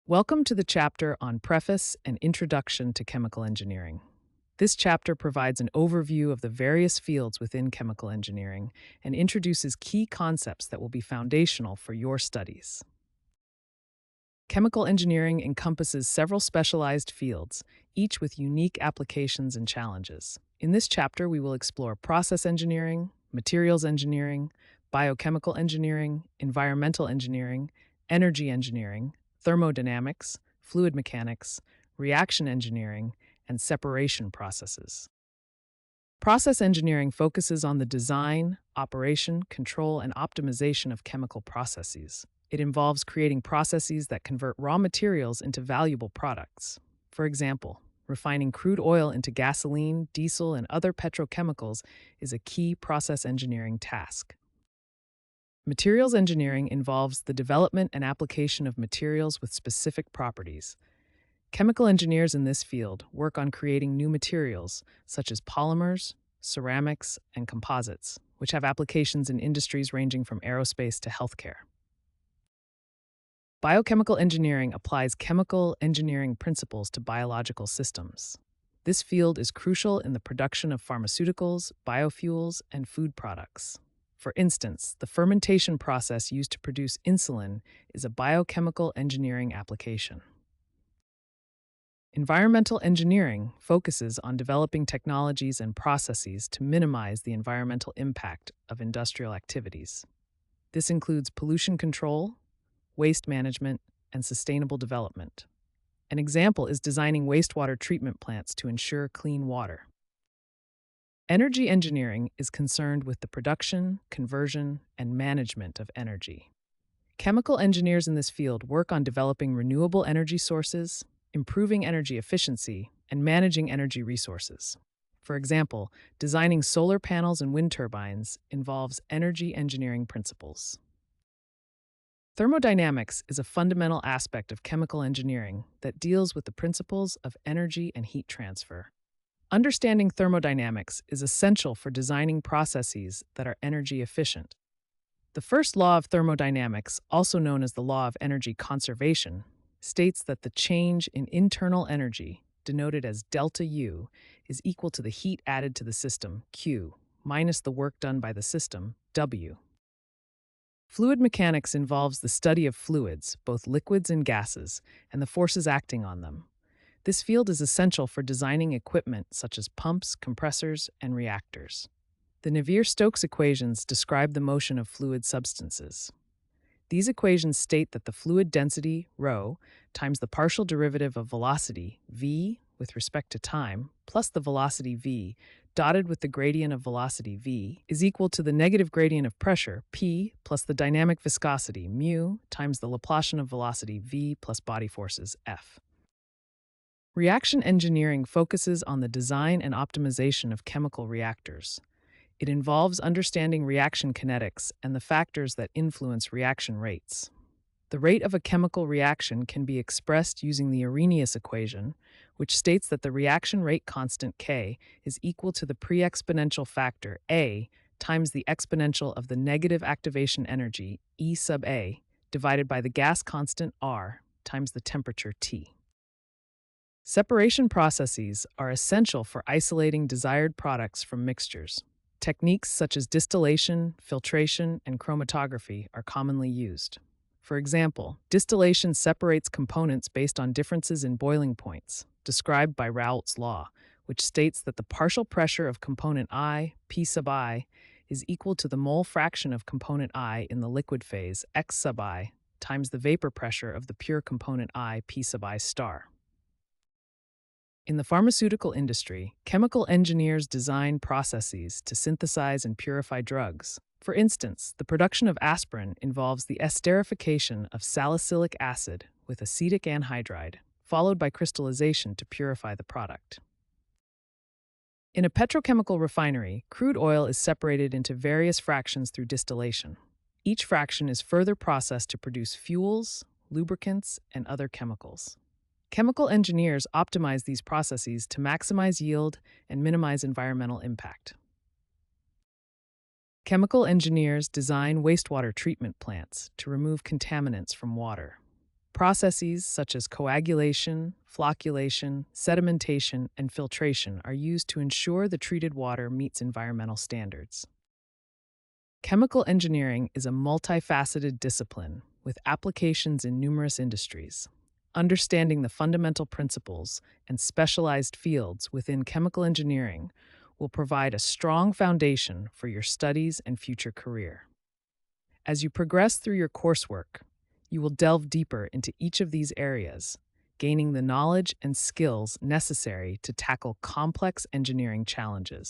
Welcome to the chapter on Preface and Introduction to Chemical Engineering. This chapter provides an overview of the various fields within chemical engineering and introduces key concepts that will be foundational for your studies. Chemical engineering encompasses several specialized fields, each with unique applications and challenges. In this chapter, we will explore process engineering, materials engineering, biochemical engineering, environmental engineering, energy engineering, thermodynamics, fluid mechanics, reaction engineering, and separation processes. Process engineering focuses on the design, operation, control, and optimization of chemical processes. It involves creating processes that convert raw materials into valuable products. For example, refining crude oil into gasoline, diesel, and other petrochemicals is a key process engineering task. Materials engineering involves the development and application of materials with specific properties. Chemical engineers in this field work on creating new materials, such as polymers, ceramics, and composites, which have applications in industries ranging from aerospace to healthcare. Biochemical engineering applies chemical engineering principles to biological systems. This field is crucial in the production of pharmaceuticals, biofuels, and food products. For instance, the fermentation process used to produce insulin is a biochemical engineering application. Environmental engineering focuses on developing technologies and processes to minimize the environmental impact of industrial activities. This includes pollution control, waste management, and sustainable development. An example is designing wastewater treatment plants to ensure clean water. Energy engineering is concerned with the production, conversion, and management of energy. Chemical engineers in this field work on developing renewable energy sources, improving energy efficiency, and managing energy resources. For example, designing solar panels and wind turbines involves energy engineering principles. Thermodynamics is a fundamental aspect of chemical engineering that deals with the principles of energy and heat transfer. Understanding thermodynamics is essential for designing processes that are energy efficient. The first law of thermodynamics, also known as the law of energy conservation, states that the change in internal energy, denoted as delta U, is equal to the heat added to the system, Q, minus the work done by the system, W. Fluid mechanics involves the study of fluids, both liquids and gases, and the forces acting on them. This field is essential for designing equipment such as pumps, compressors, and reactors. The Navier-Stokes equations describe the motion of fluid substances. These equations state that the fluid density, ρ, times the partial derivative of velocity, v, with respect to time, plus the velocity v, dotted with the gradient of velocity v, is equal to the negative gradient of pressure, p, plus the dynamic viscosity, mu, times the Laplacian of velocity v plus body forces, F. Reaction engineering focuses on the design and optimization of chemical reactors. It involves understanding reaction kinetics and the factors that influence reaction rates. The rate of a chemical reaction can be expressed using the Arrhenius equation, which states that the reaction rate constant K is equal to the pre-exponential factor A times the exponential of the negative activation energy, E sub A, divided by the gas constant R times the temperature T. Separation processes are essential for isolating desired products from mixtures. Techniques such as distillation, filtration, and chromatography are commonly used. For example, distillation separates components based on differences in boiling points, described by Raoult's law, which states that the partial pressure of component I, P sub I, is equal to the mole fraction of component I in the liquid phase, X sub I, times the vapor pressure of the pure component I, P sub I star. In the pharmaceutical industry, chemical engineers design processes to synthesize and purify drugs. For instance, the production of aspirin involves the esterification of salicylic acid with acetic anhydride, followed by crystallization to purify the product. In a petrochemical refinery, crude oil is separated into various fractions through distillation. Each fraction is further processed to produce fuels, lubricants, and other chemicals. Chemical engineers optimize these processes to maximize yield and minimize environmental impact. Chemical engineers design wastewater treatment plants to remove contaminants from water. Processes such as coagulation, flocculation, sedimentation, and filtration are used to ensure the treated water meets environmental standards. Chemical engineering is a multifaceted discipline with applications in numerous industries. Understanding the fundamental principles and specialized fields within chemical engineering will provide a strong foundation for your studies and future career. As you progress through your coursework, you will delve deeper into each of these areas, gaining the knowledge and skills necessary to tackle complex engineering challenges.